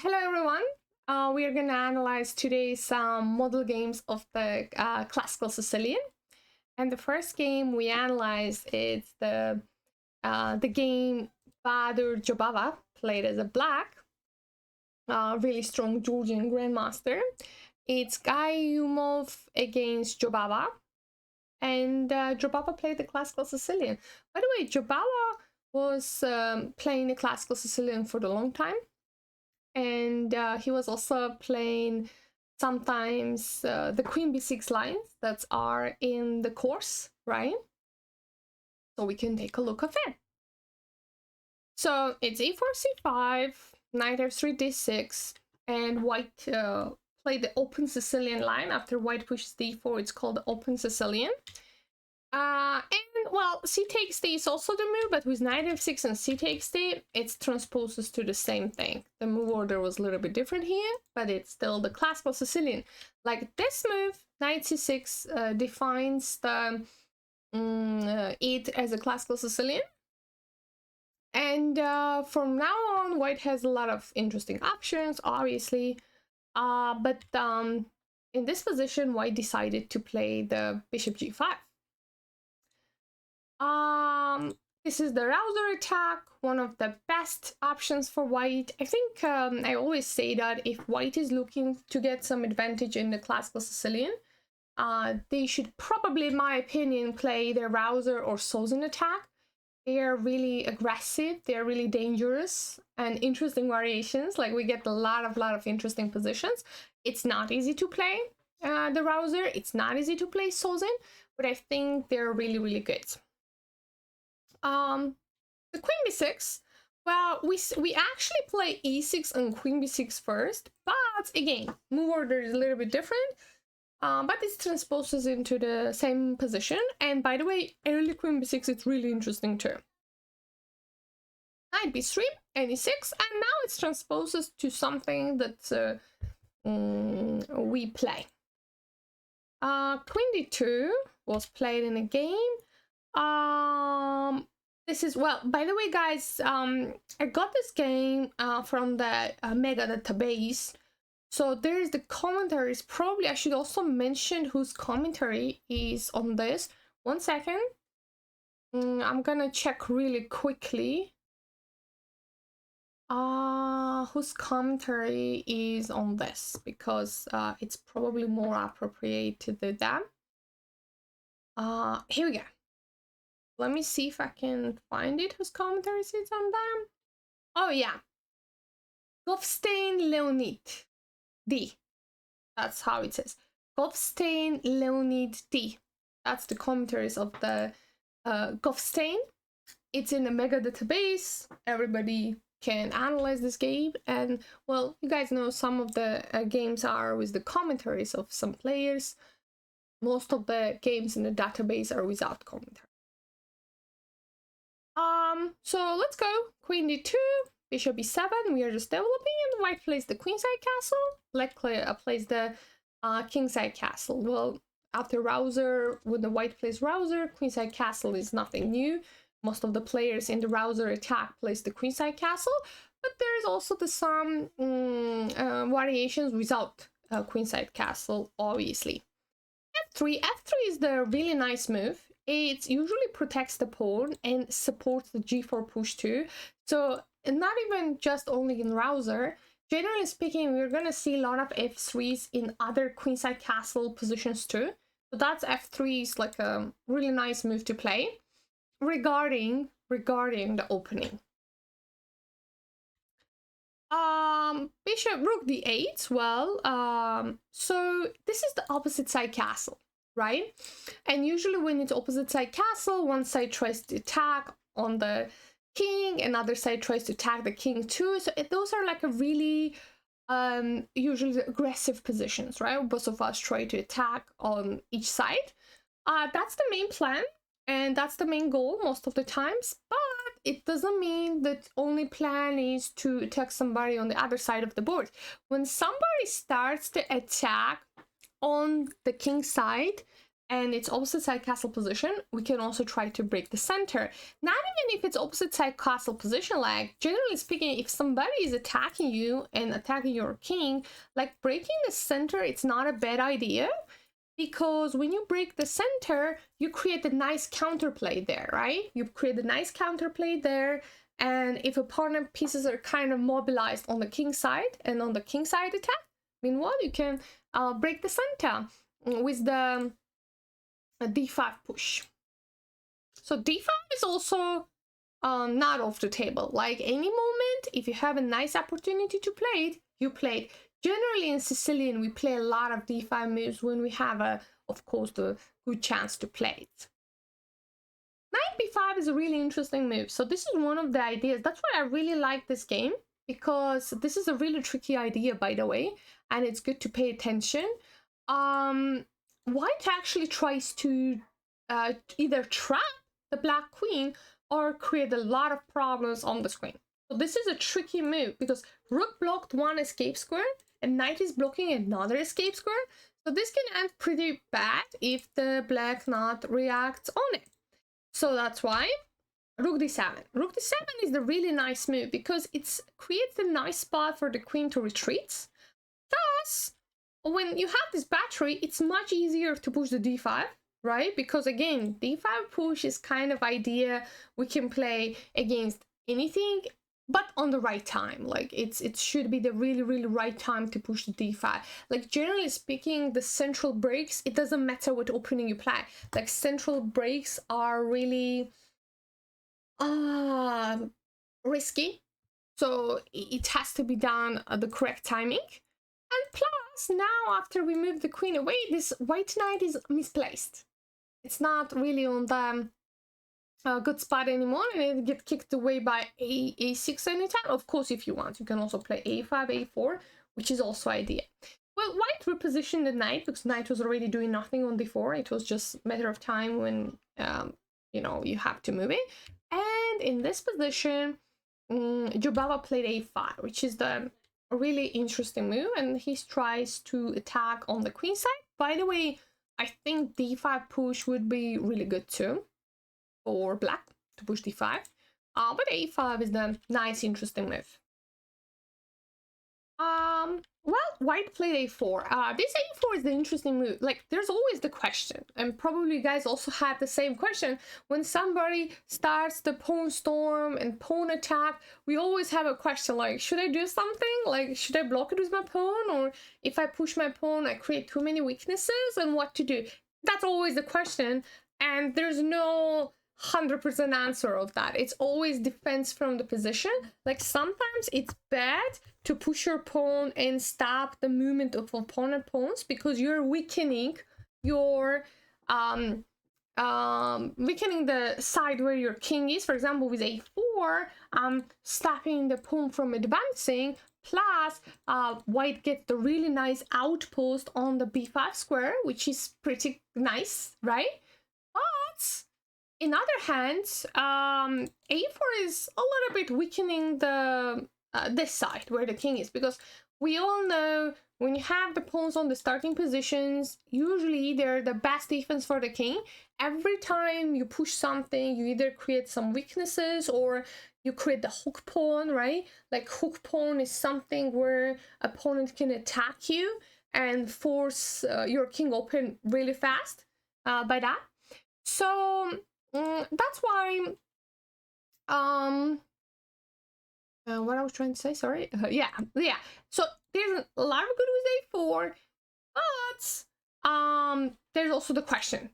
Hello everyone. We are going to analyze today some model games of the Classical Sicilian. And the first game we analyze is the game Badur Jobava, played as a black, really strong Georgian grandmaster. It's Gayumov against Jobava, and Jobava played the Classical Sicilian. By the way, Jobava was playing the Classical Sicilian for a long time. And he was also playing sometimes the queen b6 lines that are in the course, right? So we can take a look at it. So it's e4, c5, knight f3, d6, and white played the open Sicilian line. After white pushes d4, it's called the open Sicilian. And well, c takes d is also the move, but with knight f6 and c takes d, it transposes to the same thing. The move order was a little bit different here, but it's still the classical Sicilian. Like this move, knight c6 defines the it as a classical Sicilian. And from now on, white has a lot of interesting options, obviously. But in this position, white decided to play the bishop g5. This is the rouser attack, one of the best options for white. I think I always say that if white is looking to get some advantage in the classical Sicilian, they should probably, in my opinion, play the rouser or Sozin attack. They are really aggressive, they're really dangerous and interesting variations. Like we get a lot of interesting positions. It's not easy to play the rouser, it's not easy to play Sozin, but I think they're really good. The queen b6, well, we actually play e6 and queen b6 first, but again, move order is a little bit different, but it transposes into the same position. And by the way, early queen b6 is really interesting too. Knight b3 and e6, and now it transposes to something that we play. Queen d2 was played in a game. This is, well, by the way, guys, I got this game from the Mega database. So there's the commentaries. Probably I should also mention whose commentary is on this. 1 second. I'm gonna check really quickly. Whose commentary is on this, because it's probably more appropriate to do that. Here we go. Let me see if I can find it, whose commentary sits on them. Oh yeah, Goffstein Leonid D. That's how it says. Goffstein Leonid D. That's the commentaries of the Goffstein. It's in the Mega database. Everybody can analyze this game, and well, you guys know some of the games are with the commentaries of some players. Most of the games in the database are without commentary. So let's go. Queen d2, bishop b7. We are just developing, and white plays the queenside castle. Black plays the kingside castle. Well, after rouser, when the white plays rouser, queenside castle is nothing new. Most of the players in the rouser attack plays the queenside castle, but there is also some variations without queenside castle, obviously. F3 is the really nice move. It usually protects the pawn and supports the g4 push too. So not even just only in rouser. Generally speaking, we're gonna see a lot of f3s in other queenside castle positions too. So that's f3 is like a really nice move to play. Regarding the opening. Bishop rook d8. Well, so this is the opposite side castle, right? And usually when it's opposite side castle, one side tries to attack on the king, another side tries to attack the king too. So those are like a really usually aggressive positions, right? Both of us try to attack on each side. That's the main plan, and that's the main goal most of the times, but it doesn't mean that only plan is to attack somebody on the other side of the board. When somebody starts to attack on the king side and it's opposite side castle position, we can also try to break the center. Not even if it's opposite side castle position, like generally speaking, if somebody is attacking you and attacking your king, like breaking the center, it's not a bad idea, because when you break the center, you create a nice counterplay there, right? You create a nice counterplay there, and if opponent pieces are kind of mobilized on the king side and on the king side attack, meanwhile, you can break the center with the d5 push. So d5 is also not off the table. Like any moment, if you have a nice opportunity to play it, you play it. Generally in Sicilian, we play a lot of d5 moves when we have of course, the good chance to play it. Knight b5 is a really interesting move. So this is one of the ideas. That's why I really like this game, because this is a really tricky idea, by the way, and it's good to pay attention. White actually tries to either trap the black queen or create a lot of problems on the screen. So this is a tricky move because rook blocked one escape square and knight is blocking another escape square. So this can end pretty bad if the black knight reacts on it. So that's why rook d7. Rook d7 is the really nice move because it creates a nice spot for the queen to retreat. Thus, when you have this battery, it's much easier to push the d5, right? Because again, d5 push is kind of idea we can play against anything, but on the right time. Like it should be the really right time to push the d5. Like generally speaking, the central breaks, it doesn't matter what opening you play. Like central breaks are really risky. So it has to be done at the correct timing. And plus, now after we move the queen away, this white knight is misplaced. It's not really on the good spot anymore, and it gets kicked away by a6 anytime. Of course, if you want, you can also play a5, a4, which is also ideal. Well, white repositioned the knight because knight was already doing nothing on d4. It was just a matter of time when you know, you have to move it. And in this position, Jaba played a5, which is the really interesting move, and he tries to attack on the queen side. By the way, I think d5 push would be really good too for black to push d5, but a5 is the nice interesting move. Well, white played a4. This a4 is the interesting move. Like, there's always the question, and probably you guys also had the same question. When somebody starts the pawn storm and pawn attack, we always have a question like, should I do something? Like, should I block it with my pawn? Or if I push my pawn, I create too many weaknesses, and what to do? That's always the question, and there's no 100% answer of that. It's always depends from the position. Like sometimes it's bad to push your pawn and stop the movement of opponent pawns because you're weakening your weakening the side where your king is. For example, with a4, stopping the pawn from advancing. Plus, white gets the really nice outpost on the b5 square, which is pretty nice, right? But in other hands, a4 is a little bit weakening the this side where the king is, because we all know when you have the pawns on the starting positions, usually they're the best defense for the king. Every time you push something, you either create some weaknesses or you create the hook pawn, right? Like hook pawn is something where opponent can attack you and force your king open really fast by that. So that's why what I was trying to say, sorry. Yeah. So there's a lot of good with a4, but there's also the question.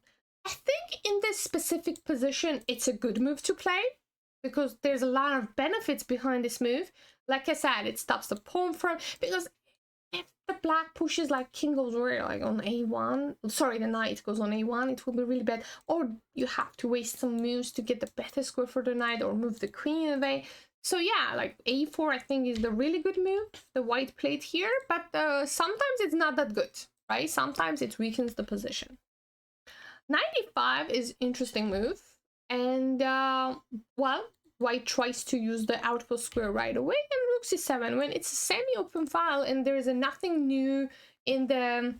I think in this specific position, it's a good move to play because there's a lot of benefits behind this move. Like I said, it stops the pawn from, because if the black pushes like king goes where, like on a1, sorry, the knight goes on a1, it will be really bad. Or you have to waste some moves to get the better square for the knight or move the queen away. So yeah, like a4 I think is the really good move, the white played here, but sometimes it's not that good, right? Sometimes it weakens the position. Knight e5 is interesting move, and well, white tries to use the outpost square right away, and rook c7 when it's a semi-open file and there is nothing new in the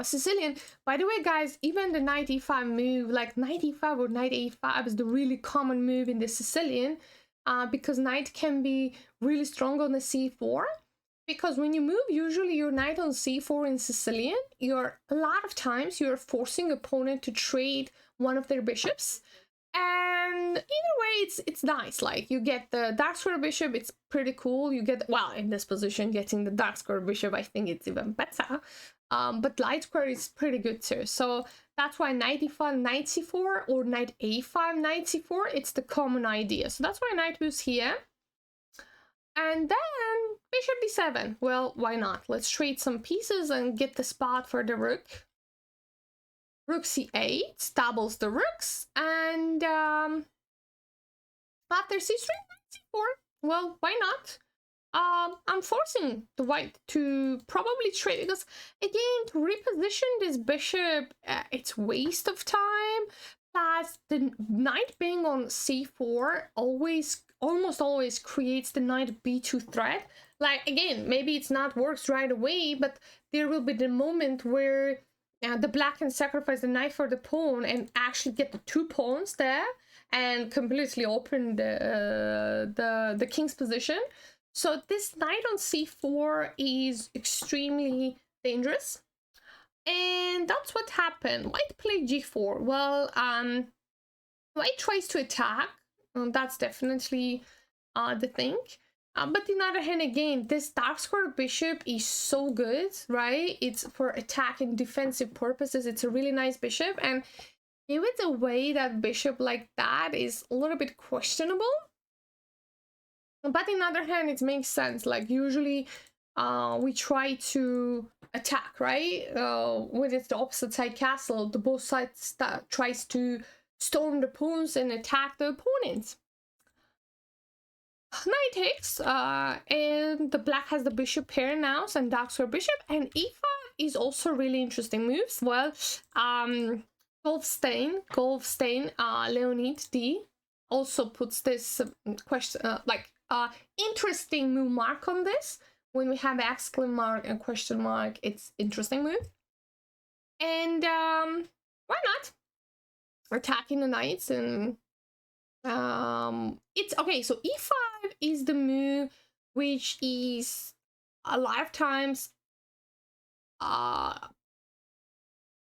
Sicilian. By the way, guys, even the knight e5 move, like knight e5 or knight a5 is the really common move in the Sicilian, because knight can be really strong on the c4. Because when you move, usually your knight on c4 in Sicilian, a lot of times you're forcing opponent to trade one of their bishops. And either way, it's nice. Like, you get the dark square bishop, it's pretty cool. You get, well, in this position, getting the dark square bishop, I think it's even better. But light square is pretty good too. So that's why knight e5, knight c4, or knight a5, knight c4, it's the common idea. So that's why knight moves here. And then bishop d7. Well, why not? Let's trade some pieces and get the spot for the rook. Rook c8 doubles the rooks, and after c3, c4. Well, why not? I'm forcing the white to probably trade, because again, to reposition this bishop, it's waste of time. Plus, the knight being on c4 almost always creates the knight b2 threat. Like, again, maybe it's not works right away, but there will be the moment where the black can sacrifice the knight for the pawn and actually get the 2 pawns there and completely open the king's position. So this knight on c4 is extremely dangerous. And that's what happened. White played g4. Well, white tries to attack. That's definitely the thing. But on the other hand, again, this dark square bishop is so good, right? It's for attack and defensive purposes. It's a really nice bishop. And give it away that bishop like that is a little bit questionable. But on the other hand, it makes sense. Like, usually we try to attack, right? When it's the opposite side castle, the both sides tries to storm the pawns and attack the opponents. Knight takes, and the black has the bishop pair now, and dark square bishop, and e5 is also really interesting moves. Well, Golfstein, Leonid D also puts this question, interesting move mark on this. When we have exclamation mark and question mark, it's interesting move. And why not? Attacking the knights, and it's okay. So e5 is the move which is a lot of times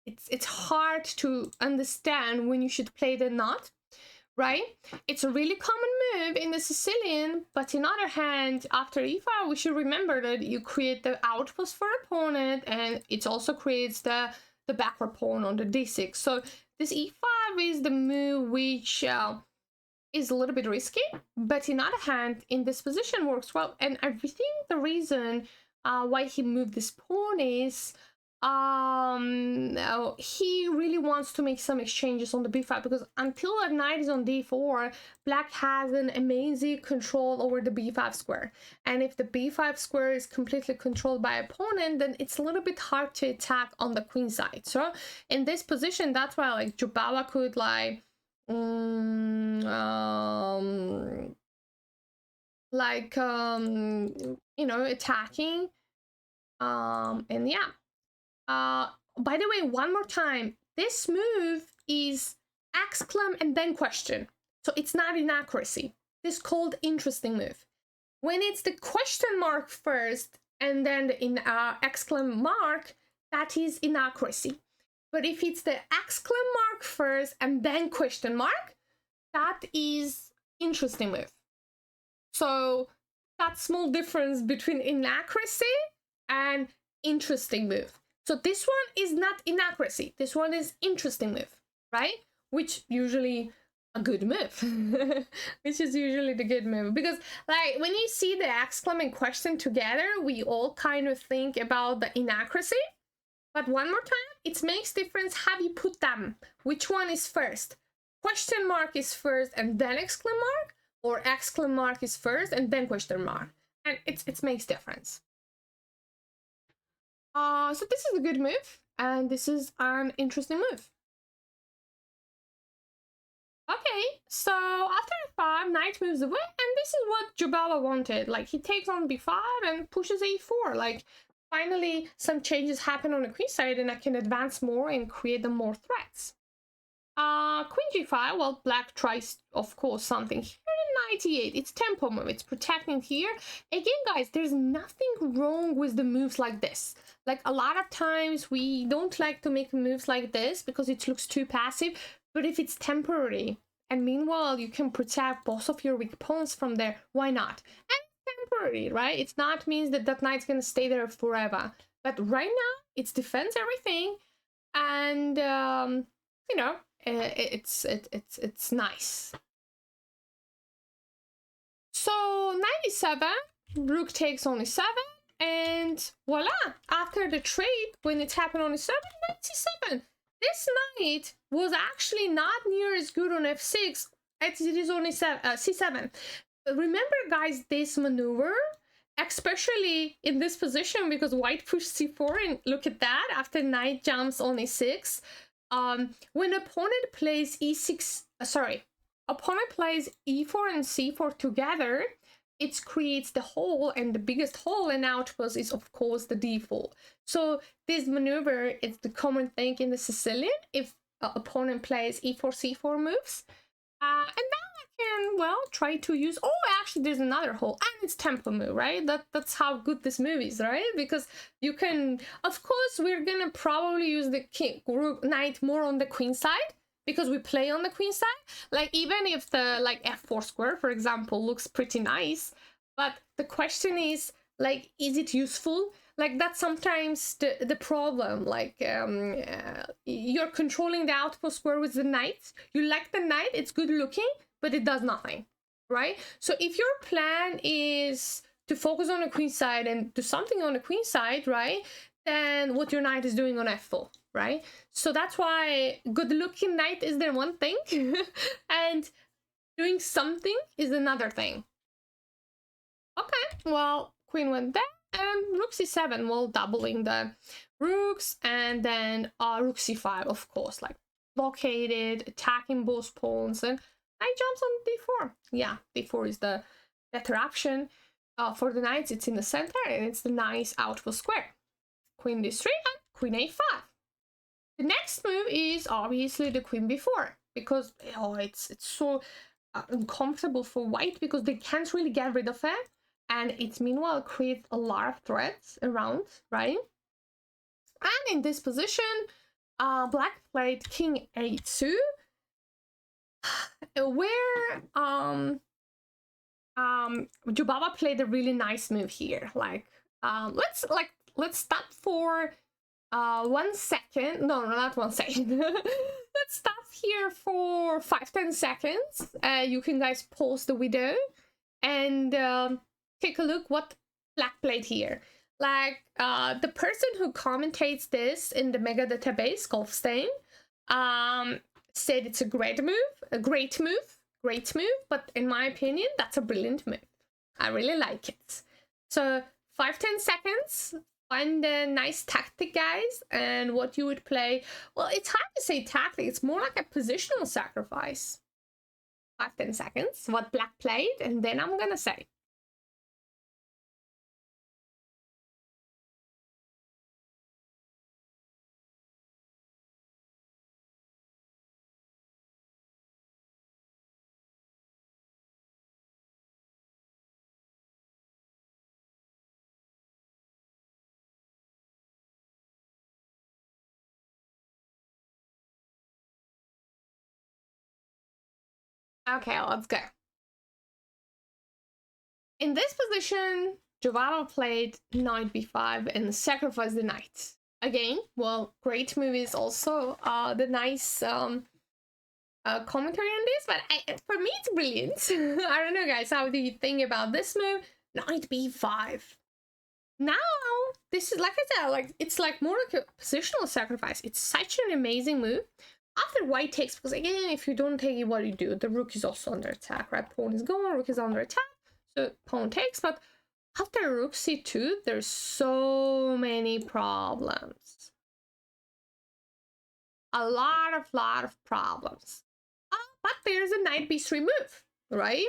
it's hard to understand when you should play the knot, right? It's a really common move in the Sicilian, but on the other hand, after e5, we should remember that you create the outpost for opponent, and it also creates the backward pawn on the d6. So this e5 is the move which is a little bit risky, but on the other hand, in this position works well. And I think the reason why he moved this pawn is he really wants to make some exchanges on the b5, because until that knight is on d4, black has an amazing control over the b5 square. And if the b5 square is completely controlled by opponent, then it's a little bit hard to attack on the queen side. So in this position, that's why like Jaba could like attacking, and yeah. By the way, one more time, this move is exclam and then question, so it's not inaccuracy. This is called interesting move. When it's the question mark first and then the exclam mark, that is inaccuracy. But if it's the exclam mark first and then question mark, that is interesting move. So that small difference between inaccuracy and interesting move. So this one is not inaccuracy. This one is interesting move, right? Which usually a good move. Which is usually the good move. Because like when you see the exclam and question together, we all kind of think about the inaccuracy. But one more time, it makes difference how you put them. Which one is first? Question mark is first and then exclam mark, or exclam mark is first and then question mark. And it makes difference. So this is a good move, and this is an interesting move. Okay, so after f5, knight moves away, and this is what Jaba wanted. Like, he takes on b5 and pushes a4. Like, finally some changes happen on the queen side and I can advance more and create them more threats. Queen g5, well, black tries, of course, something here. 98, it's tempo move, it's protecting here. Again, guys, there's nothing wrong with the moves like this. Like, a lot of times we don't like to make moves like this because it looks too passive, but if it's temporary, and meanwhile you can protect both of your weak pawns from there, why not? And it's temporary, right? It's not means that that knight's gonna stay there forever. But right now, it's defends everything, and, you know, it's nice. So 97, rook takes only 7, and voila! After the trade, when it happened on 7, 97. This knight was actually not near as good on f6 as it is on c7. Remember, guys, this maneuver, especially in this position, because white pushed c4, and look at that, after knight jumps on a6. When opponent plays opponent plays e4 and c4 together, it creates the hole, and the biggest hole and outpost is, of course, the d4. So this maneuver is the common thing in the Sicilian if opponent plays e4, c4 moves. And now I can, well, try to use... Oh, actually, there's another hole, and it's tempo move, right? That's how good this move is, right? Because you can... Of course, we're gonna probably use the knight more on the queen side, because we play on the queen side. Like, even if the, like, f4 square, for example, looks pretty nice, but the question is, like, is it useful? Like, that's sometimes the problem. Like, you're controlling the outpost square with the knight. You like the knight, it's good looking, but it does nothing, right? So if your plan is to focus on the queen side and do something on the queen side, right, then what your knight is doing on f4, right? So that's why good looking knight is the one thing and doing something is another thing. Okay, well, queen went there, and rook c7, well, doubling the rooks, and then rook c5, of course, like blockaded, attacking both pawns, and knight jumps on d4. Yeah, d4 is the better option. For the knights, it's in the center, and it's the nice outpost square. Queen d3 and queen a5. The next move is obviously the queen b4, because it's so uncomfortable for white because they can't really get rid of it, and it meanwhile creates a lot of threats around, right? And in this position, black played king a2, where Jaba played a really nice move here. Like, let's stop for 1 second. No, not 1 second. Let's stop here for 5-10 seconds. You can guys pause the video and take a look what black played here. Like, the person who commentates this in the mega database, Golfstein, said it's a great move, but in my opinion, that's a brilliant move. I really like it. So 5-10 seconds, find a nice tactic, guys, and what you would play. Well, it's hard to say tactic, it's more like a positional sacrifice. 5-10 seconds, what black played, and then I'm gonna say. Okay, let's go. In this position, Giovanna played knight b5 and sacrificed the knight. Again, well, great move is also the nice commentary on this, but for me it's brilliant. I don't know, guys, how do you think about this move? Knight b5. Now, this is, like I said, like, it's like more like a positional sacrifice. It's such an amazing move. After white takes, because again, if you don't take it, what do you do? The rook is also under attack, right? Pawn is gone, rook is under attack, so pawn takes. But after rook c2, there's so many problems. A lot of problems. But there's a knight b3 move, right?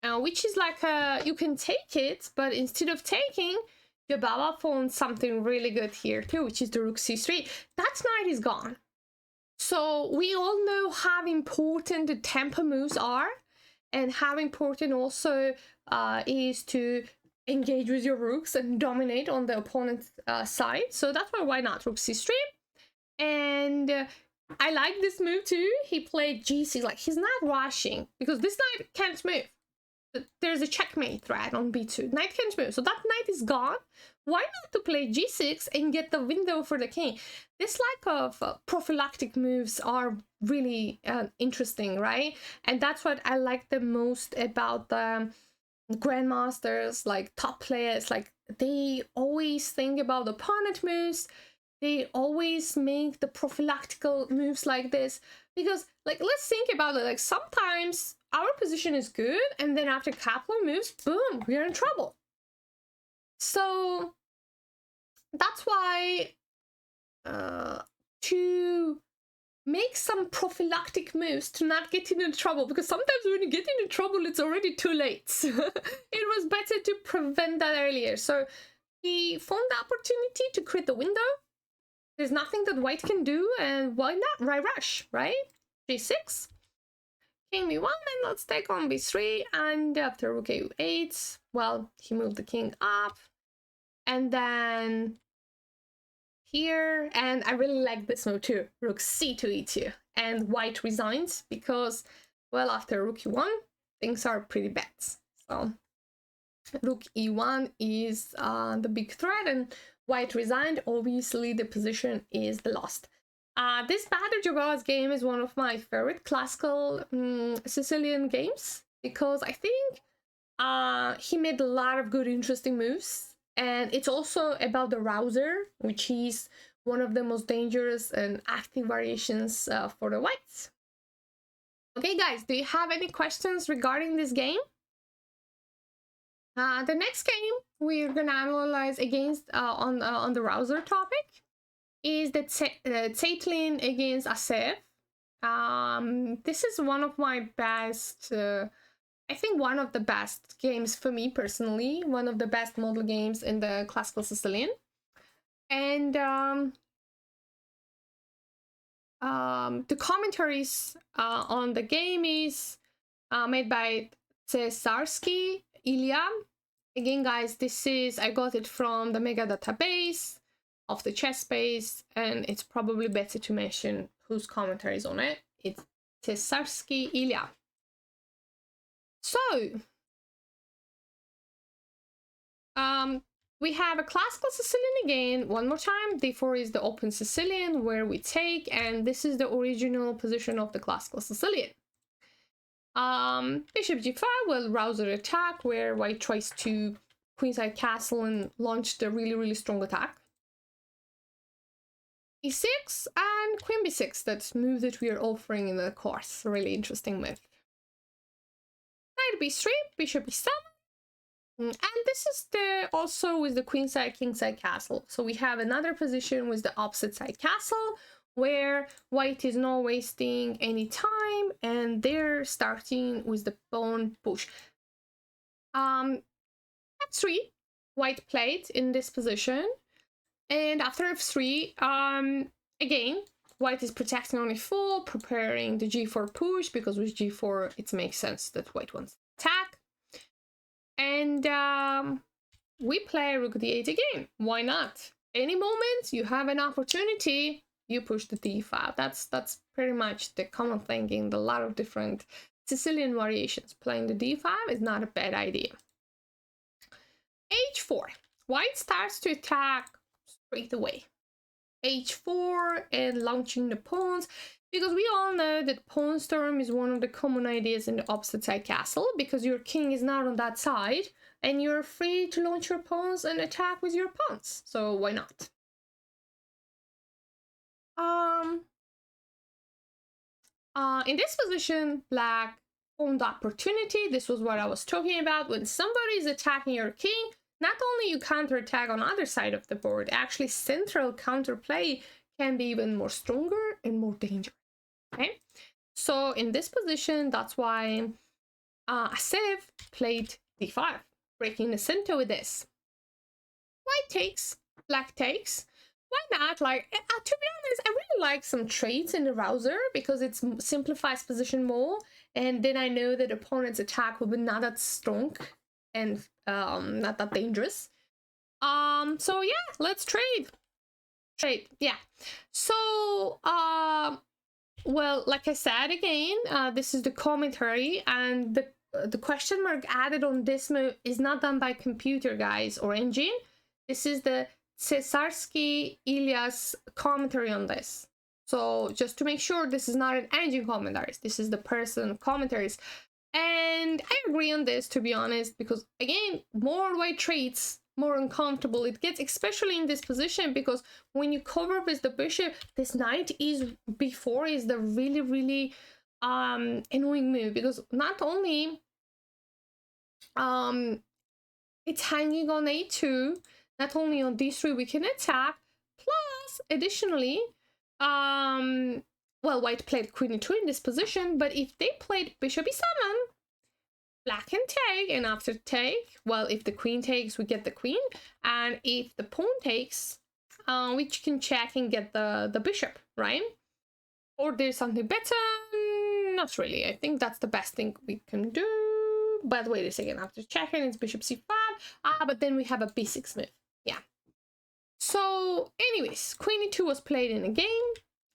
Which is like you can take it, but instead of taking, Jaba found something really good here too, which is the rook c3. That knight is gone. So we all know how important the tempo moves are, and how important also is to engage with your rooks and dominate on the opponent's side. So that's why not rook c3. And I like this move too. He played g6, like he's not rushing because this knight can't move. There's a checkmate threat on b2. Knight can't move, so that knight is gone. Why not to play g6 and get the window for the king? This lack of prophylactic moves are really interesting, right? And that's what I like the most about the grandmasters, like top players. Like they always think about opponent moves. They always make the prophylactical moves like this, because like let's think about it. Like sometimes our position is good, and then after a couple of moves, boom, we're in trouble. So that's why to make some prophylactic moves to not get into trouble, because sometimes when you get into trouble, it's already too late. It was better to prevent that earlier. So he found the opportunity to create the window. There's nothing that white can do, and why not? Right rush, right? g6. King b1, and let's take on b3, and after rook a8, well, he moved the king up, and then here, and I really like this move too, rook c2 e2, and white resigns because, well, after rook e1, things are pretty bad. So rook e1 is the big threat, and white resigned. Obviously, the position is lost. This Bader Jaba's game is one of my favorite classical Sicilian games, because I think he made a lot of good, interesting moves. And it's also about the rouser, which is one of the most dangerous and active variations for the whites. Okay, guys, do you have any questions regarding this game? The next game we're gonna analyze against on the rouser topic is the Tatling against Asev. This is one of my best, I think one of the best games for me personally, one of the best model games in the Classical Sicilian. And the commentaries on the game is made by Cesarski Ilya. Again, guys, I got it from the mega database of the chess space, and it's probably better to mention whose commentary is on it. It's Cesarski Ilya. So, we have a Classical Sicilian again, one more time. d4 is the open Sicilian where we take, and this is the original position of the Classical Sicilian. Bishop g5, well, rouser attack, where white tries to queenside castle and launch the really strong attack. e6 and queen b6, that move that we are offering in the course. Really interesting move. Knight b3, bishop e7. And this is also with the queenside kingside castle. So we have another position with the opposite side castle, where white is not wasting any time, and they're starting with the pawn push. f3, white played in this position, and after f3, again, white is protecting on e4, preparing the g4 push, because with g4 it makes sense that white wants to attack. And we play rook d8 again. Why not? Any moment you have an opportunity, you push the d5. That's pretty much the common thing in a lot of different Sicilian variations. Playing the d5 is not a bad idea. h4. White starts to attack straight away. h4 and launching the pawns, because we all know that pawn storm is one of the common ideas in the opposite side castle, because your king is not on that side and you're free to launch your pawns and attack with your pawns. So why not? In this position, black owned opportunity. This was what I was talking about. When somebody is attacking your king, not only you counterattack on the other side of the board, actually central counterplay can be even more stronger and more dangerous. Okay, so in this position, that's why Asev played d5, breaking the center with this. White white takes, black takes. Why not? Like, to be honest, I really like some traits in the browser because it simplifies position more, and then I know that opponent's attack will be not that strong and not that dangerous. So yeah, let's trade. Yeah. So well, like I said again, this is the commentary, and the question mark added on this move is not done by computer, guys, or engine. This is the Cesarsky Ilias commentary on this. So just to make sure, this is not an engine commentaries. This is the person commentaries. And I agree on this, to be honest, because again, more white traits, more uncomfortable it gets, especially in this position, because when you cover with the bishop, this knight is before is the really annoying move, because not only it's hanging on a2, not only on d3 we can attack, plus additionally well, white played queen e2 in this position, but if they played bishop e7, black can take, and after take, well, if the queen takes, we get the queen, and if the pawn takes, we can check and get the bishop, right? Or there's something better? Not really. I think that's the best thing we can do. But wait a second, after checking, it's bishop c5. But then we have a b6 move. Yeah. So anyways, queen e2 was played in a game,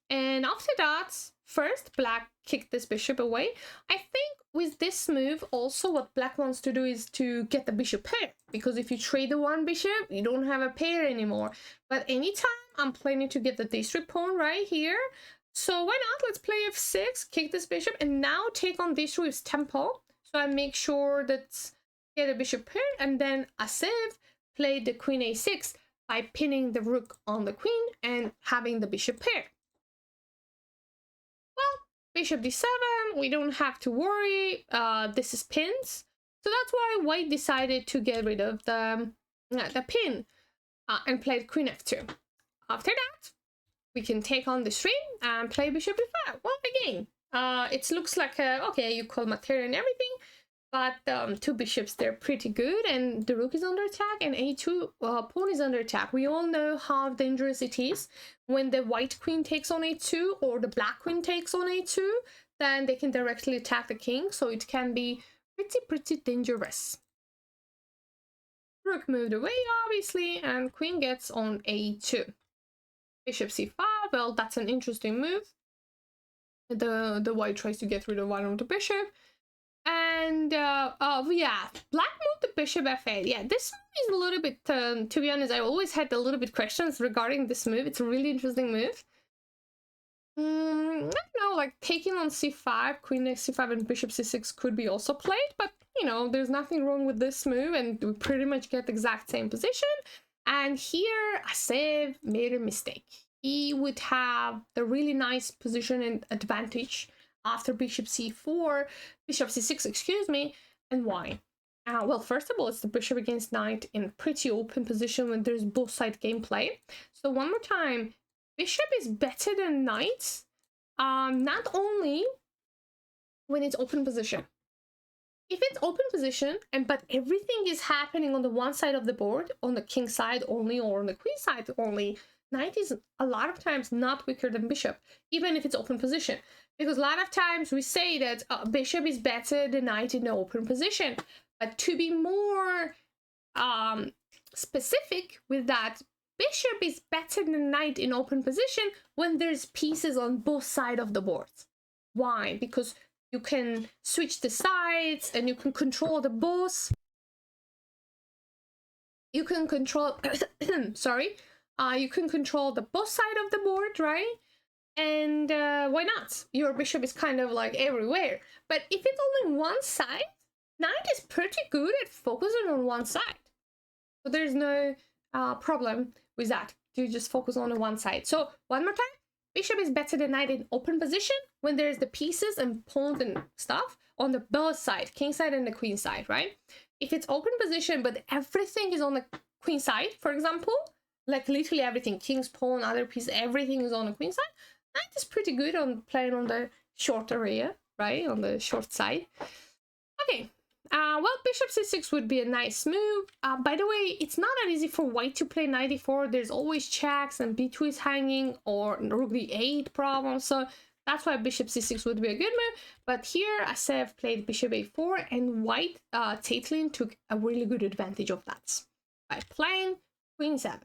and after that, first black kicked this bishop away. I think with this move also what black wants to do is to get the bishop pair, because if you trade the one bishop, you don't have a pair anymore. But anytime I'm planning to get the d3 pawn right here, so why not? Let's play f6, kick this bishop, and now take on d3 with tempo. So I make sure that get a bishop pair, and then Asev played the queen a6 by pinning the rook on the queen and having the bishop pair. Well, bishop d7, we don't have to worry. This is pins. So that's why white decided to get rid of the pin and played queen f2. After that, we can take on the string and play bishop e5. Well, again, it looks like, okay, you call material and everything, but two bishops, they're pretty good, and the rook is under attack, and a2 pawn is under attack. We all know how dangerous it is when the white queen takes on a2 or the black queen takes on a2, then they can directly attack the king, so it can be pretty dangerous. Rook moved away, obviously, and queen gets on a2. Bishop c5, well, that's an interesting move. The white tries to get rid of one of the bishop. And yeah, black moved the bishop f8. Yeah, this move is a little bit, to be honest, I always had a little bit questions regarding this move. It's a really interesting move. I don't know, like taking on c5, queen c5 and bishop c6 could be also played, but you know, there's nothing wrong with this move, and we pretty much get the exact same position. And here, Asev made a mistake. He would have the really nice position and advantage after bishop c4, bishop c6, excuse me. And why? Well, first of all, it's the bishop against knight in pretty open position when there's both side gameplay. So one more time, bishop is better than knight, not only when it's open position. If it's open position, but everything is happening on the one side of the board, on the king side only or on the queen side only, knight is a lot of times not weaker than bishop, even if it's open position. Because a lot of times we say that bishop is better than knight in the open position. But to be more specific with that, bishop is better than knight in open position when there's pieces on both sides of the board. Why? Because you can switch the sides and you can control the boss. You can control, sorry, you can control the both side of the board, right? And why not? Your bishop is kind of like everywhere. But if it's only one side, knight is pretty good at focusing on one side. So there's no problem with that. You just focus on the one side. So one more time. Bishop is better than knight in open position when there's the pieces and pawns and stuff on the both side, king side and the queen side, right? If it's open position, but everything is on the queen side, for example, like literally everything, king's pawn, other piece, everything is on the queen side, knight is pretty good on playing on the short area, right? On the short side. Okay, Well, bishop c6 would be a nice move. By the way, it's not that easy for white to play knight e4. There's always checks and b2 is hanging or rook d8 problems. So that's why bishop c6 would be a good move. But here, Asef played bishop a4 and white, Tatling, took a really good advantage of that by playing queen 7.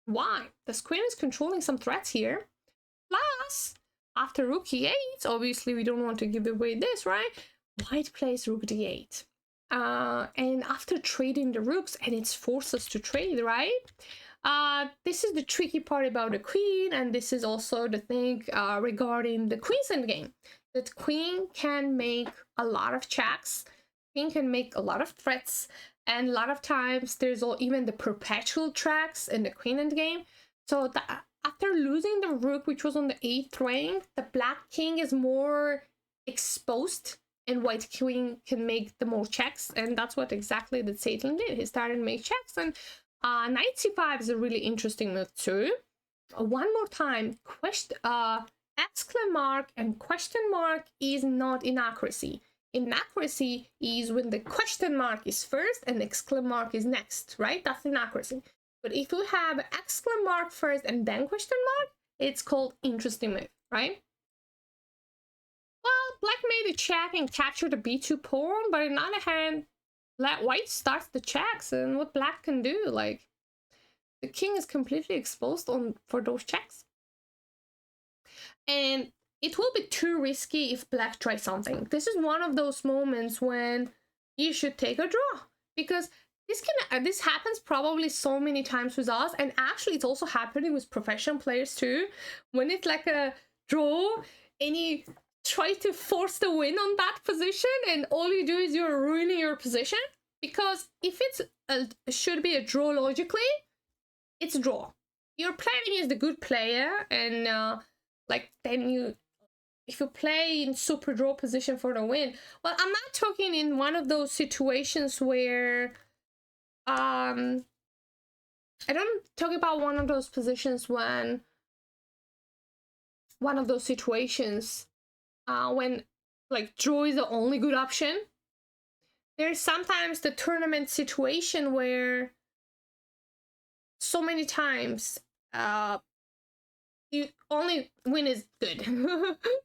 Why? The queen is controlling some threats here. Plus, after rook e8, obviously we don't want to give away this, right? White plays rook d8. And after trading the rooks, and it's forced us to trade, right? This is the tricky part about the queen, and this is also the thing regarding the queen's endgame. That queen can make a lot of checks, queen can make a lot of threats, and a lot of times there's even the perpetual tracks in the queen endgame. So after losing the rook, which was on the 8th rank, the black king is more exposed and white queen can make the more checks, and that's what exactly the Tatling did. He started to make checks, and knight c5 is a really interesting move too. One more time, exclamation mark and question mark is not inaccuracy. Inaccuracy is when the question mark is first and exclamation mark is next, right? That's inaccuracy. But if you have exclamation mark first and then question mark, it's called interesting move, right? Well, black made a check and captured the b2 pawn, but on the other hand, white starts the checks, and what black can do, like, the king is completely exposed for those checks. And it will be too risky if black tries something. This is one of those moments when you should take a draw, because this happens probably so many times with us, and actually it's also happening with professional players too, when it's like a draw and you try to force the win on that position, and all you do is you're ruining your position. Because if it should be a draw logically, it's a draw. You're playing as the good player, and then if you play in super draw position for the win. Well, I'm not talking in one of those situations where I don't talk about one of those positions when one of those situations when like draw is the only good option. There's sometimes the tournament situation where so many times you only win is good.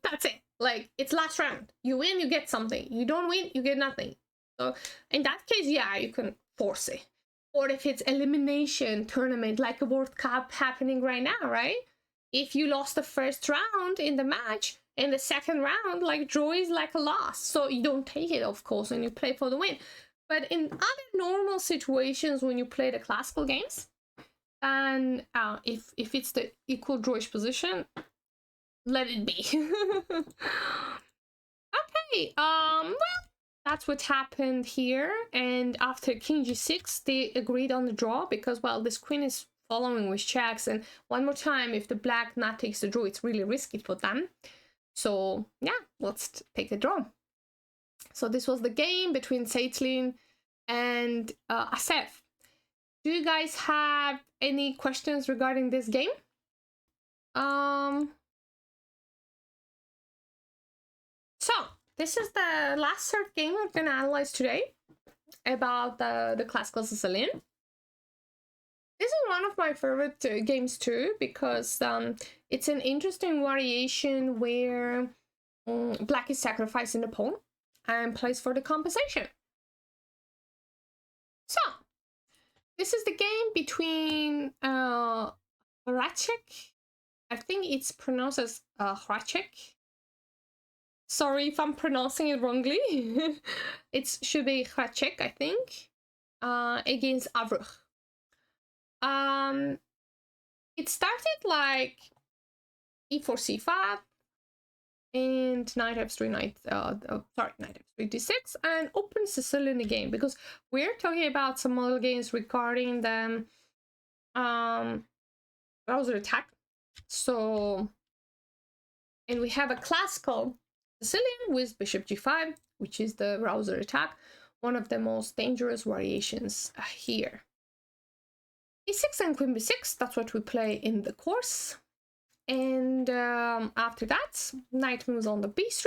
That's it. Like, it's last round. You win, you get something. You don't win, you get nothing. So in that case, yeah, you can force it. Or if it's elimination tournament, like a World Cup happening right now, right? If you lost the first round in the match, in the second round, like, draw is like a loss. So you don't take it, of course, and you play for the win. But in other normal situations, when you play the classical games, and if it's the equal drawish position, let it be. Okay, well, that's what happened here. And after king g6, they agreed on the draw because, well, this queen is following with checks, and one more time, if the black not takes the draw, it's really risky for them. So yeah, let's take a draw. So this was the game between Tatling and Asef. Do you guys have any questions regarding this game? So this is the last third game we're gonna analyze today about the Classical Sicilian. This is one of my favorite games too, because it's an interesting variation where black is sacrificing the pawn and plays for the compensation. So this is the game between Hracek. I think it's pronounced as Hracek. Sorry if I'm pronouncing it wrongly. It should be Hracek, I think, against Avruch. It started like e4 c5 and knight f3, knight f3 d6, and open Sicilian again, because we're talking about some model games regarding the browser attack. So, and we have a classical Sicilian with bishop g5, which is the browser attack, one of the most dangerous variations here. e6 and queen b6, that's what we play in the course. And after that, knight moves on the b3,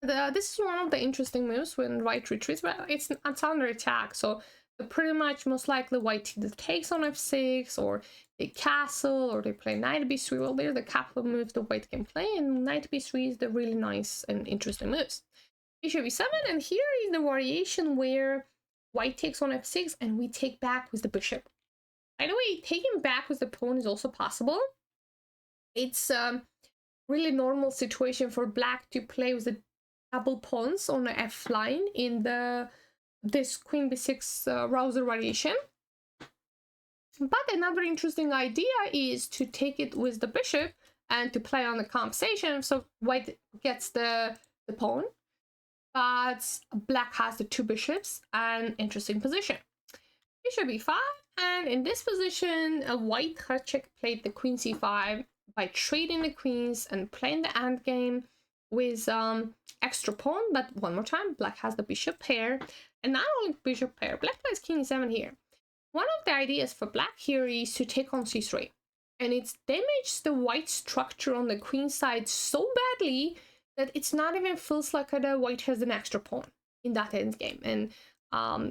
This is one of the interesting moves when white retreats, but it's under attack, so pretty much most likely white either takes on f6, or they castle, or they play knight b3. Well, they're the couple of moves the white can play, and knight b3 is the really nice and interesting moves. Bishop e7, and here is the variation where white takes on f6 and we take back with the bishop. By the way, taking back with the pawn is also possible. It's really normal situation for black to play with the double pawns on the f line in this queen b6 rouser variation. But another interesting idea is to take it with the bishop and to play on the compensation, so white gets the pawn, but black has the two bishops, an interesting position. Bishop e5, and in this position, white Kharchik played the queen c5 by trading the queens and playing the endgame with extra pawn. But one more time, black has the bishop pair, and not only bishop pair, black plays king e7 here. One of the ideas for black here is to take on c3, and it's damaged the white structure on the queen side so badly that it's not even feels like the white has an extra pawn in that endgame. And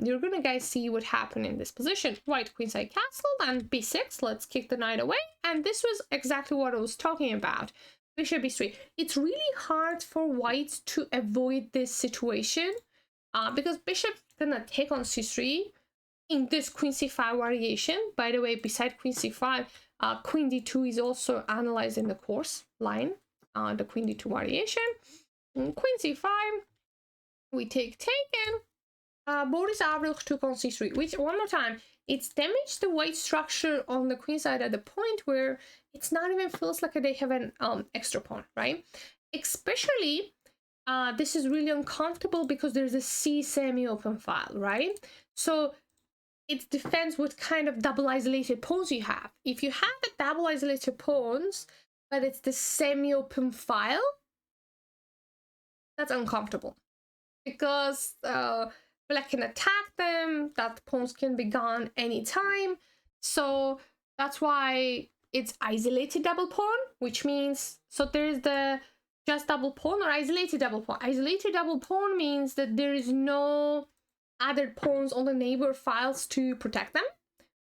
you're gonna guys see what happened in this position. White queenside castle and b6, let's kick the knight away, and this was exactly what I was talking about. Bishop b3. It's really hard for white to avoid this situation because bishop gonna take on c3 in this queen c5 variation. By the way, beside queen c5, queen d2 is also analyzed in the course line, the queen d2 variation. And queen c5, we take taken. Boris Avril took on c3, which, one more time, it's damaged the white structure on the queen side at the point where it's not even feels like they have an extra pawn, right? Especially, this is really uncomfortable because there's a c semi-open file, right? So it depends what kind of double isolated pawns you have. If you have the double isolated pawns, but it's the semi-open file, that's uncomfortable because black can attack them, that pawns can be gone anytime. So that's why it's isolated double pawn, which means, so there's the just double pawn or isolated double pawn. Isolated double pawn means that there is no other pawns on the neighbor files to protect them,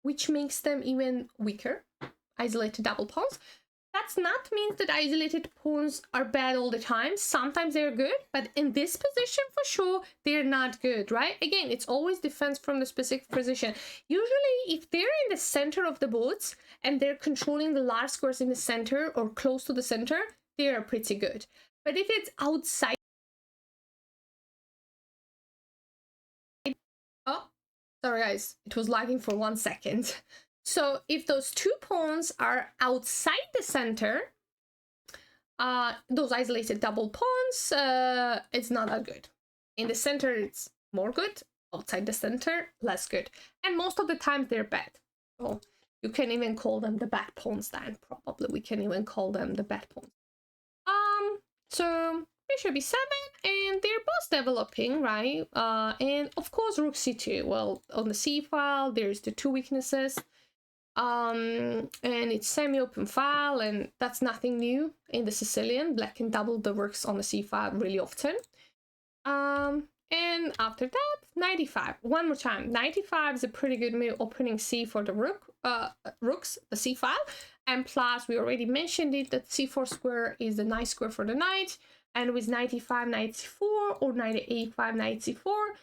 which makes them even weaker. Isolated double pawns. That's not means that isolated pawns are bad all the time. Sometimes they're good, but in this position for sure, they're not good, right? Again, it's always defense from the specific position. Usually, if they're in the center of the boards and they're controlling the large squares in the center or close to the center, they are pretty good. But if it's outside, oh, sorry guys, it was lagging for 1 second. So if those two pawns are outside the center, those isolated double pawns, it's not that good. In the center, it's more good. Outside the center, less good. And most of the time, they're bad. So you can even call them the bad pawns then. Probably we can even call them the bad pawns. So bishop b7, and they're both developing, right? And of course, rook c2. Well, on the c file, there's the two weaknesses. And it's semi-open file, and that's nothing new in the Sicilian. Black can double the rooks on the c file really often. And after that, knight e5. One more time, knight e5 is a pretty good move, opening c for the rooks, the c file. And plus, we already mentioned it, that c4 square is the nice square for the knight. And with knight e5, knight c4, or knight a5, knight c4,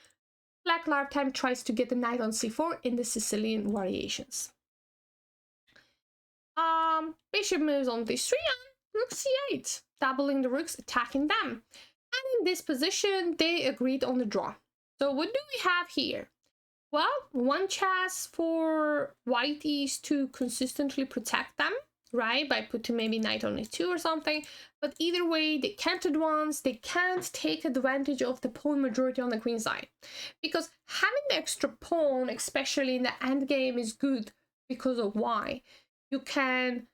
black lifetime tries to get the knight on c4 in the Sicilian variations. Bishop moves on this 3 and rook c8, doubling the rooks, attacking them. And in this position, they agreed on the draw. So what do we have here? Well, one chance for white is to consistently protect them, right? By putting maybe knight on e2 or something. But either way, they can't advance, they can't take advantage of the pawn majority on the queen side. Because having the extra pawn, especially in the endgame, is good because of why? You can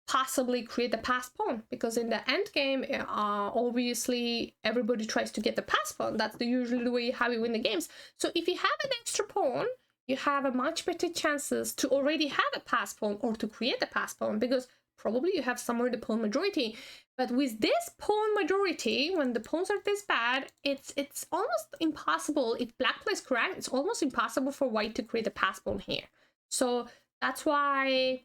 possibly create the passed pawn, because in the endgame, obviously everybody tries to get the passed pawn. That's usually the way how you win the games. So if you have an extra pawn, you have a much better chances to already have a passed pawn or to create a passed pawn, because probably you have somewhere the pawn majority. But with this pawn majority, when the pawns are this bad, it's almost impossible. If black plays correct, it's almost impossible for white to create a pass pawn here. So that's why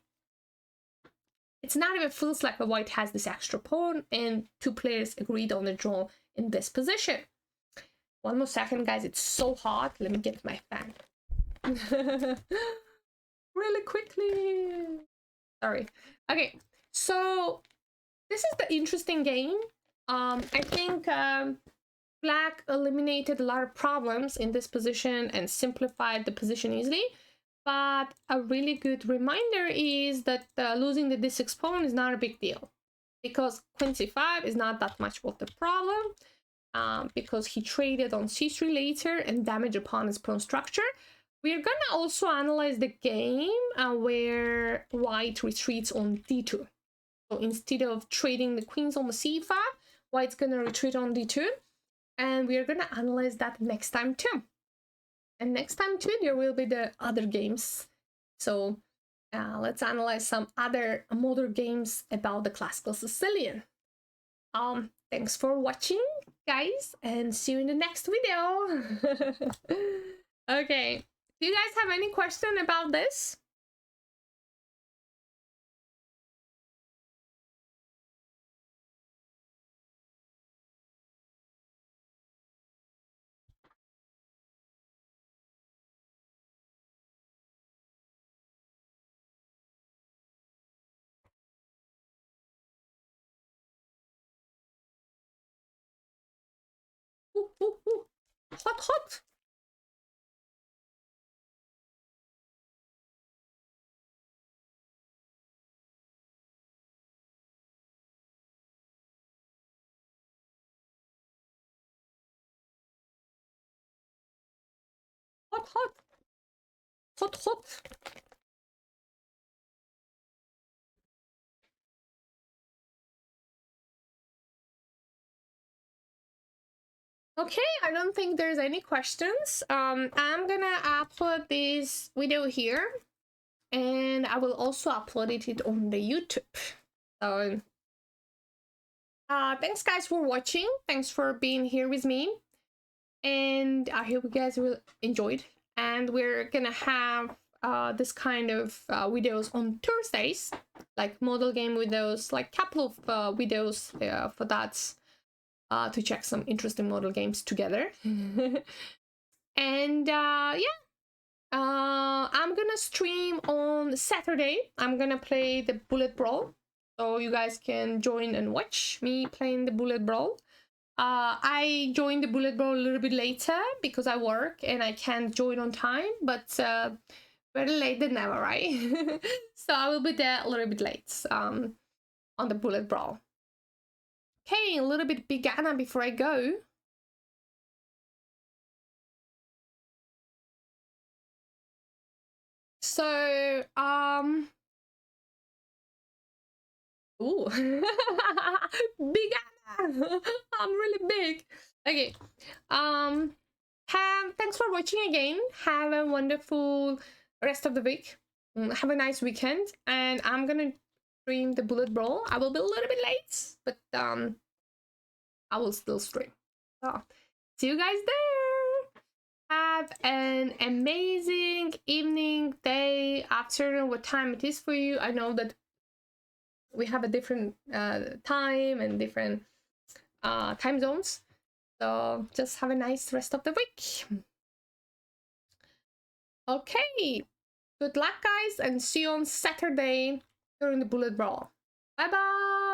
it's not even feels like the white has this extra pawn, and two players agreed on the draw in this position. One more second, guys. It's so hot. Let me get my fan. Really quickly. Sorry. Okay, so this is the interesting game. I think black eliminated a lot of problems in this position and simplified the position easily. But a really good reminder is that losing the d6 pawn is not a big deal, because queen c5 is not that much of the problem, because he traded on c3 later and damaged upon his pawn structure. We're gonna also analyze the game where white retreats on d2. So instead of trading the queens on the c5, white's gonna retreat on d2, and we're gonna analyze that next time too. And next time too, there will be the other games. So let's analyze some other modern games about the Classical Sicilian. Thanks for watching, guys, and see you in the next video. Okay, do you guys have any question about this? Ooh, ooh, ooh. Hot, hot. Hot, hot. Hot, hot. Okay, I don't think there's any questions. I'm gonna upload this video here, and I will also upload it on the YouTube. So thanks guys for watching. Thanks for being here with me, and I hope you guys will enjoyed. And we're gonna have this kind of videos on Thursdays, like model game videos, like couple of videos for that, to check some interesting model games together. And yeah, I'm gonna stream on Saturday. I'm gonna play the Bullet Brawl, so you guys can join and watch me playing the Bullet Brawl. I joined the Bullet Brawl a little bit later because I work and I can't join on time, but better late than never, right? So I will be there a little bit late on the Bullet Brawl. Okay, a little bit big Anna before I go. So ooh, big Anna. I'm really big. Okay. Thanks for watching again. Have a wonderful rest of the week. Have a nice weekend. And I'm gonna stream the Bullet Brawl. I will be a little bit late, but I will still stream. So see you guys there. Have an amazing evening, day, afternoon, what time it is for you. I know that we have a different time and different time zones. So just have a nice rest of the week. Okay. Good luck, guys, and see you on Saturday during the Bullet Brawl. Bye-bye.